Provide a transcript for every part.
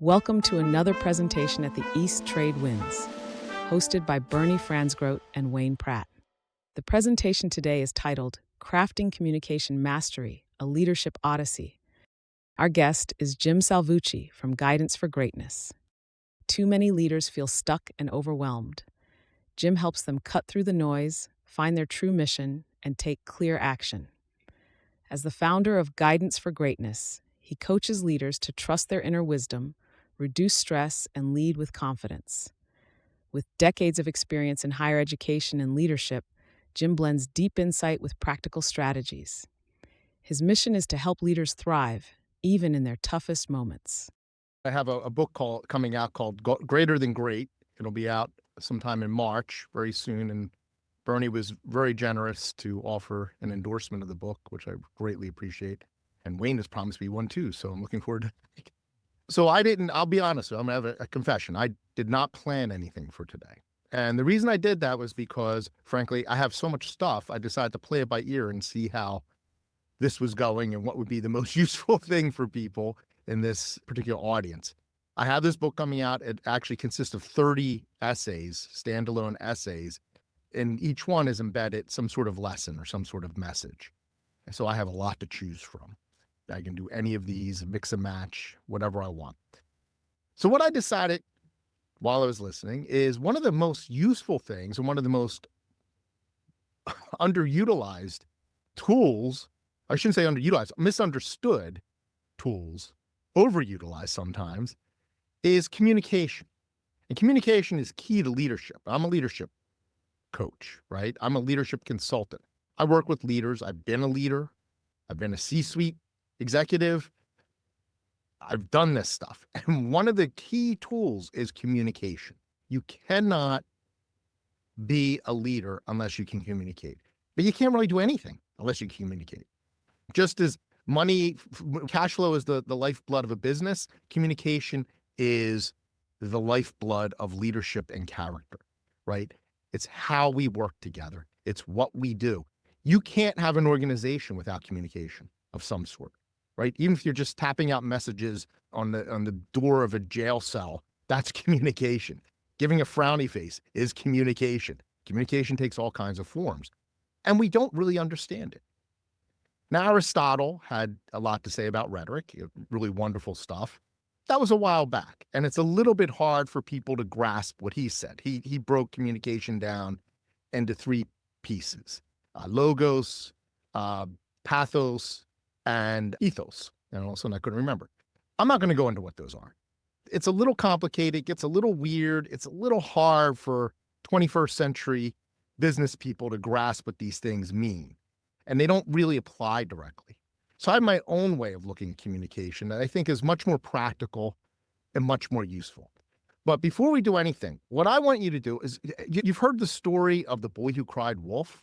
Welcome to another presentation at the East Trade Winds, hosted by Bernie Fransgrote and Wayne Pratt. The presentation today is titled Crafting Communication Mastery, a Leadership Odyssey. Our guest is Jim Salvucci from Guidance for Greatness. Too many leaders feel stuck and overwhelmed. Jim helps them cut through the noise, find their true mission, and take clear action. As the founder of Guidance for Greatness, he coaches leaders to trust their inner wisdom, reduce stress, and lead with confidence. With decades of experience in higher education and leadership, Jim blends deep insight with practical strategies. His mission is to help leaders thrive, even in their toughest moments. I have a book coming out called Greater Than Great. It'll be out sometime in March, very soon. And Bernie was very generous to offer an endorsement of the book, which I greatly appreciate. And Wayne has promised me one too, so I'm looking forward to it. So I'll be honest, I'm gonna have a confession. I did not plan anything for today. And the reason I did that was because, frankly, I have so much stuff, I decided to play it by ear and see how this was going and what would be the most useful thing for people in this particular audience. I have this book coming out. It actually consists of 30 essays, standalone essays, and each one is embedded some sort of lesson or some sort of message. And so I have a lot to choose from. I can do any of these, mix and match, whatever I want. So what I decided while I was listening is one of the most useful things and one of the most underutilized tools, I shouldn't say underutilized, misunderstood tools, overutilized sometimes, is communication. And communication is key to leadership. I'm a leadership coach, right? I'm a leadership consultant. I work with leaders. I've been a leader. I've been a C-suite executive. I've done this stuff. And one of the key tools is communication. You cannot be a leader unless you can communicate. But you can't really do anything unless you communicate. Just as money, cash flow is the lifeblood of a business, communication is the lifeblood of leadership and character, right? It's how we work together. It's what we do. You can't have an organization without communication of some sort, right? Even if you're just tapping out messages on the door of a jail cell, that's communication. Giving a frowny face is communication. Communication takes all kinds of forms, and we don't really understand it. Now, Aristotle had a lot to say about rhetoric, really wonderful stuff. That was a while back, and it's a little bit hard for people to grasp what he said. He broke communication down into three pieces: logos, pathos, and ethos. And all of a sudden I couldn't remember. I'm not going to go into what those are. It's a little complicated, gets a little weird. It's a little hard for 21st century business people to grasp what these things mean. And they don't really apply directly. So I have my own way of looking at communication that I think is much more practical and much more useful. But before we do anything, what I want you to do is, you've heard the story of the boy who cried wolf.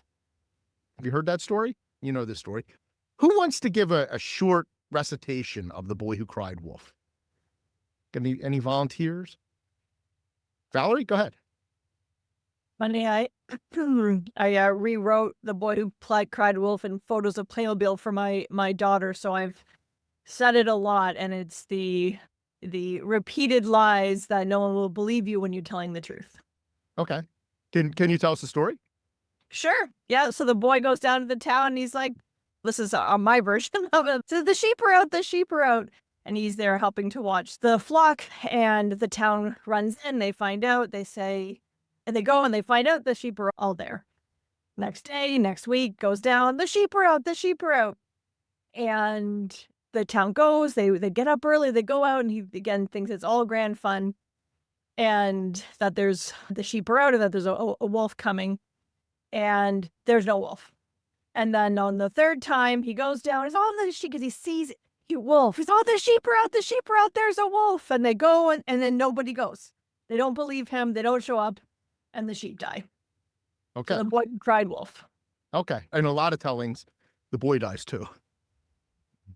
Have you heard that story? You know this story. Who wants to give a short recitation of the boy who cried wolf? Any volunteers? Valerie, go ahead. Monday, I rewrote The Boy Who Cried Wolf in photos of Playmobil for my daughter, so I've said it a lot, and it's the repeated lies that no one will believe you when you're telling the truth. Okay. Can you tell us the story? Sure. Yeah, so the boy goes down to the town, and he's like, this is my version of it. So the sheep are out. And he's there helping to watch the flock, and the town runs in, they find out, they say, and they go and they find out the sheep are all there. Next day, next week, goes down, the sheep are out. And the town goes, they get up early, they go out, and he again thinks it's all grand fun. And that there's the sheep are out, and that there's a wolf coming. And there's no wolf. And then on the third time, he goes down, he's on the sheep because he sees wolf. He's, oh, the sheep are out, there's a wolf. And they go, and then nobody goes. They don't believe him, they don't show up, and the sheep die. Okay. So the boy cried wolf. Okay. In a lot of tellings, the boy dies too.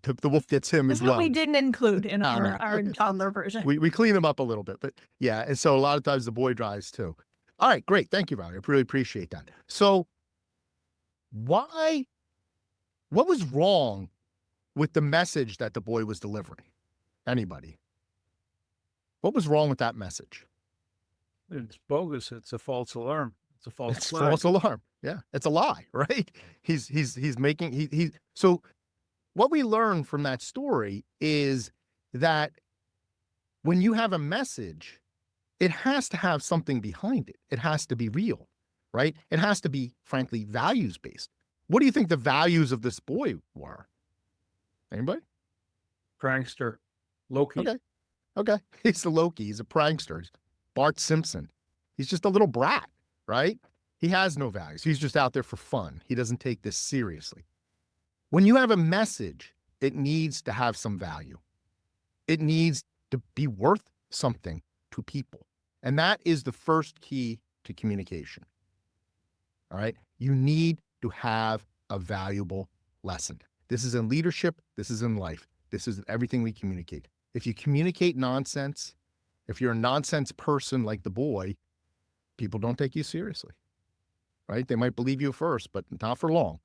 The wolf gets him as well. We didn't include in our toddler version. We clean them up a little bit, but yeah. And so a lot of times the boy dies too. All right, great. Thank you, Valerie. I really appreciate that. So what was wrong with the message that the boy was delivering? Anybody? What was wrong with that message? It's bogus. It's a false alarm. It's a false It's flag. false alarm. Yeah, it's a lie, right? He's making he so what we learn from that story is that when you have a message, it has to have something behind it. It has to be real, right? It has to be, frankly, values based. What do you think the values of this boy were? Anybody? Prankster. Loki. Okay. He's the Loki. He's a prankster. He's Bart Simpson. He's just a little brat, right? He has no values. He's just out there for fun. He doesn't take this seriously. When you have a message, it needs to have some value. It needs to be worth something to people. And that is the first key to communication. All right. You need to have a valuable lesson. This is in leadership. This is in life. This is everything we communicate. If you communicate nonsense, if you're a nonsense person like the boy, people don't take you seriously, right? They might believe you first, but not for long.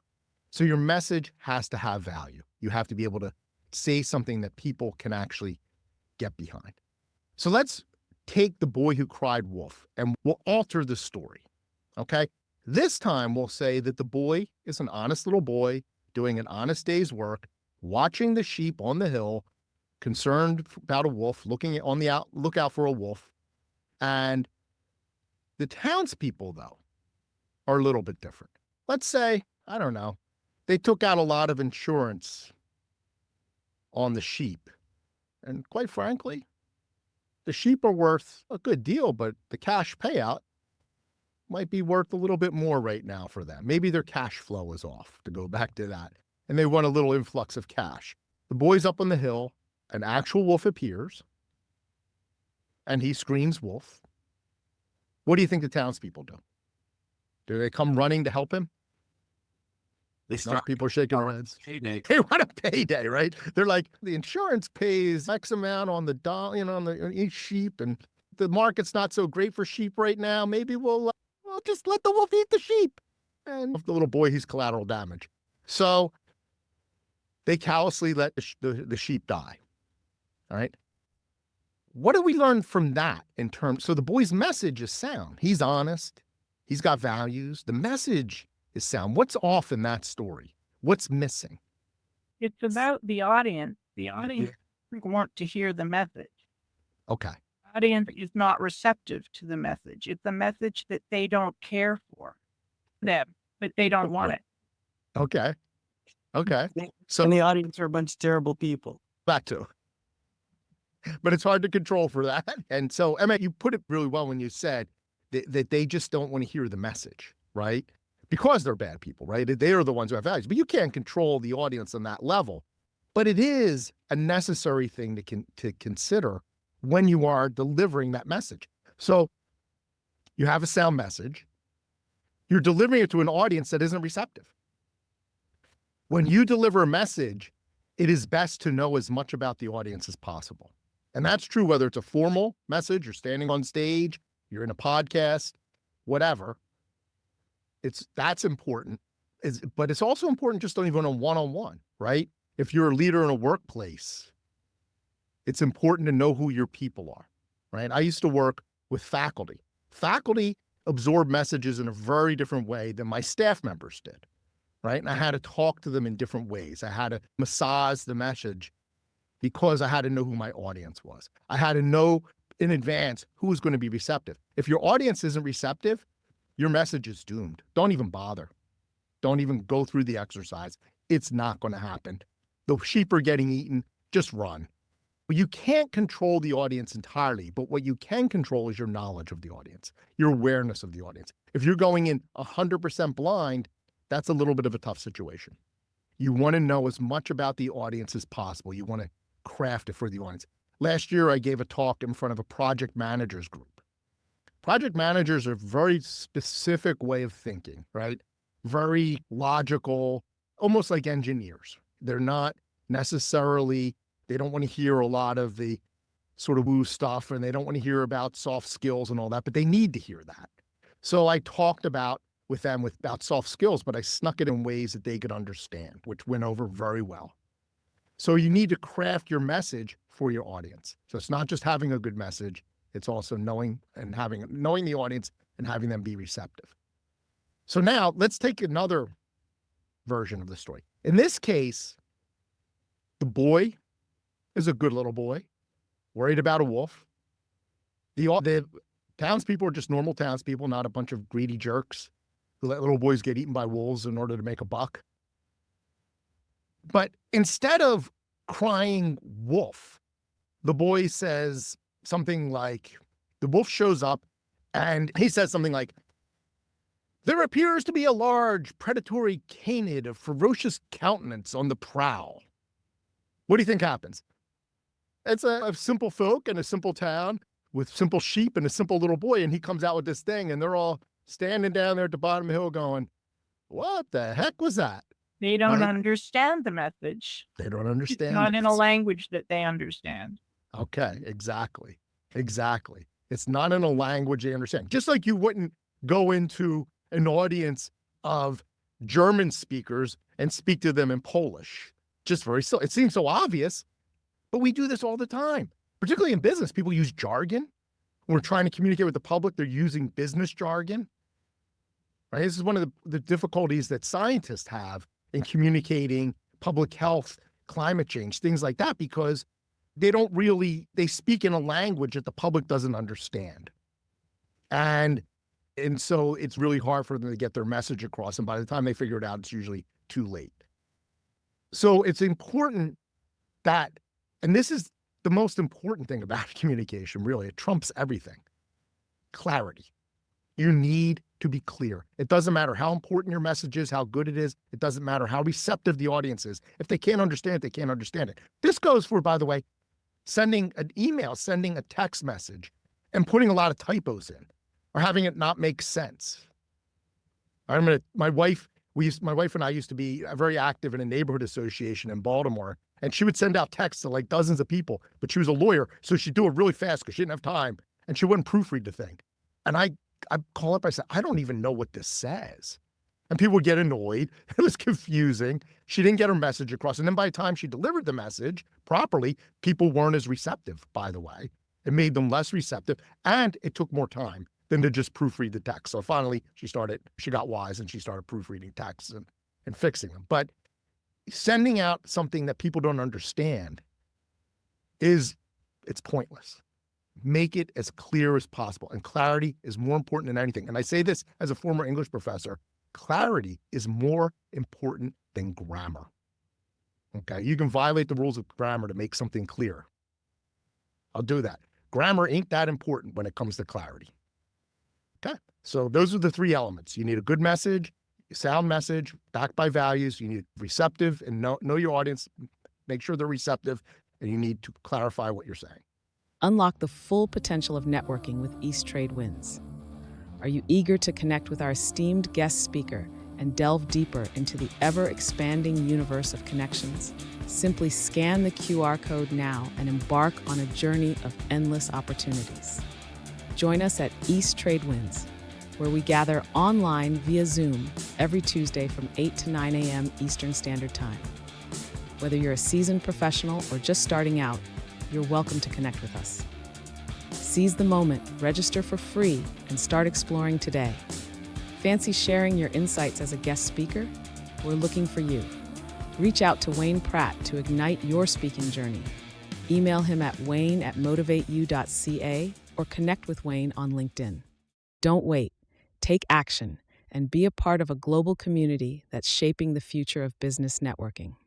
So your message has to have value. You have to be able to say something that people can actually get behind. So let's take the boy who cried wolf and we'll alter the story, okay? This time we'll say that the boy is an honest little boy doing an honest day's work, watching the sheep on the hill, concerned about a wolf, looking on the lookout for a wolf. And the townspeople, though, are a little bit different. Let's say, I don't know, they took out a lot of insurance on the sheep. And quite frankly, the sheep are worth a good deal, but the cash payout might be worth a little bit more right now for them. Maybe their cash flow is off, to go back to that. And they want a little influx of cash. The boy's up on the hill. An actual wolf appears, and he screams wolf. What do you think the townspeople do? Do they come running to help him? People shaking their heads. Payday. They want a payday, right? They're like, the insurance pays X amount on the on each sheep, and the market's not so great for sheep right now. Maybe we'll just let the wolf eat the sheep. And the little boy, he's collateral damage. So they callously let the sheep die. All right. What do we learn from that in terms? So the boy's message is sound. He's honest. He's got values. The message is sound. What's off in that story? What's missing? It's about the audience. The audience want to hear the message. Okay. The audience is not receptive to the message. It's a message that they don't care for them, but they don't want it. Okay. So And the audience are a bunch of terrible people. back to, but it's hard to control for that. And so, Emma, you put it really well when you said that they just don't want to hear the message, right? Because they're bad people, right? They are the ones who have values, but you can't control the audience on that level. But it is a necessary thing to consider when you are delivering that message. So you have a sound message. You're delivering it to an audience that isn't receptive. When you deliver a message, it is best to know as much about the audience as possible. And that's true whether it's a formal message, you're standing on stage, you're in a podcast, whatever. That's important. But it's also important just even on one-on-one, right? If you're a leader in a workplace, it's important to know who your people are, right? I used to work with faculty. Faculty absorb messages in a very different way than my staff members did, right? And I had to talk to them in different ways. I had to massage the message because I had to know who my audience was. I had to know in advance who was going to be receptive. If your audience isn't receptive, your message is doomed. Don't even bother. Don't even go through the exercise. It's not going to happen. The sheep are getting eaten. Just run. You can't control the audience entirely, but what you can control is your knowledge of the audience, your awareness of the audience. If you're going in 100% blind, that's a little bit of a tough situation. You want to know as much about the audience as possible. You want to craft it for the audience. Last year, I gave a talk in front of a project managers group. Project managers are a very specific way of thinking, right? Very logical, almost like engineers. They're not necessarily, they don't want to hear a lot of the sort of woo stuff, and they don't want to hear about soft skills and all that, but they need to hear that. So I talked about soft skills, but I snuck it in ways that they could understand, which went over very well. So you need to craft your message for your audience. So it's not just having a good message, it's also knowing the audience and having them be receptive. So now let's take another version of the story. In this case, the boy is a good little boy, worried about a wolf. The townspeople are just normal townspeople, not a bunch of greedy jerks who let little boys get eaten by wolves in order to make a buck. But instead of crying wolf, the boy says something like, the wolf shows up and he says something like, "There appears to be a large predatory canid of ferocious countenance on the prowl." What do you think happens? It's a simple folk in a simple town with simple sheep and a simple little boy, and he comes out with this thing, and they're all standing down there at the bottom of the hill going, "What the heck was that?" They don't Right. understand the message. They don't It's understand not it. in a language that they understand. Okay, exactly. Exactly. It's not in a language they understand. Just like you wouldn't go into an audience of German speakers and speak to them in Polish. Just very silly. It seems so obvious, but we do this all the time. Particularly in business, people use jargon. When we're trying to communicate with the public, they're using business jargon. Right? This is one of the difficulties that scientists have in communicating public health, climate change, things like that, because they speak in a language that the public doesn't understand. And so it's really hard for them to get their message across. And by the time they figure it out, it's usually too late. So it's important that, and this is the most important thing about communication, really, it trumps everything. Clarity. You need to be clear. It doesn't matter how important your message is, how good it is. It doesn't matter how receptive the audience is. If they can't understand it, they can't understand it. This goes for, by the way, sending an email, sending a text message, and putting a lot of typos in, or having it not make sense. My wife and I used to be very active in a neighborhood association in Baltimore, and she would send out texts to like dozens of people, but she was a lawyer, so she'd do it really fast because she didn't have time, and she wouldn't proofread the thing. And I call up, I said, "I don't even know what this says." And people would get annoyed. It was confusing. She didn't get her message across. And then by the time she delivered the message properly, people weren't as receptive, by the way. It made them less receptive, and it took more time than to just proofread the text. So finally, she got wise and she started proofreading texts and fixing them. But sending out something that people don't understand it's pointless. Make it as clear as possible. And clarity is more important than anything. And I say this as a former English professor, clarity is more important than grammar. Okay, you can violate the rules of grammar to make something clear. I'll do that. Grammar ain't that important when it comes to clarity. Okay, so those are the three elements. You need a good message, a sound message, backed by values. You need receptive and know your audience, make sure they're receptive, and you need to clarify what you're saying. Unlock the full potential of networking with East Trade Winds. Are you eager to connect with our esteemed guest speaker and delve deeper into the ever-expanding universe of connections? Simply scan the QR code now and embark on a journey of endless opportunities. Join us at East Trade Winds, where we gather online via Zoom every Tuesday from 8 to 9 a.m. Eastern Standard Time. Whether you're a seasoned professional or just starting out, you're welcome to connect with us. Seize the moment, register for free, and start exploring today. Fancy sharing your insights as a guest speaker? We're looking for you. Reach out to Wayne Pratt to ignite your speaking journey. Email him at wayne@motivateyou.ca or connect with Wayne on LinkedIn. Don't wait. Take action and be a part of a global community that's shaping the future of business networking.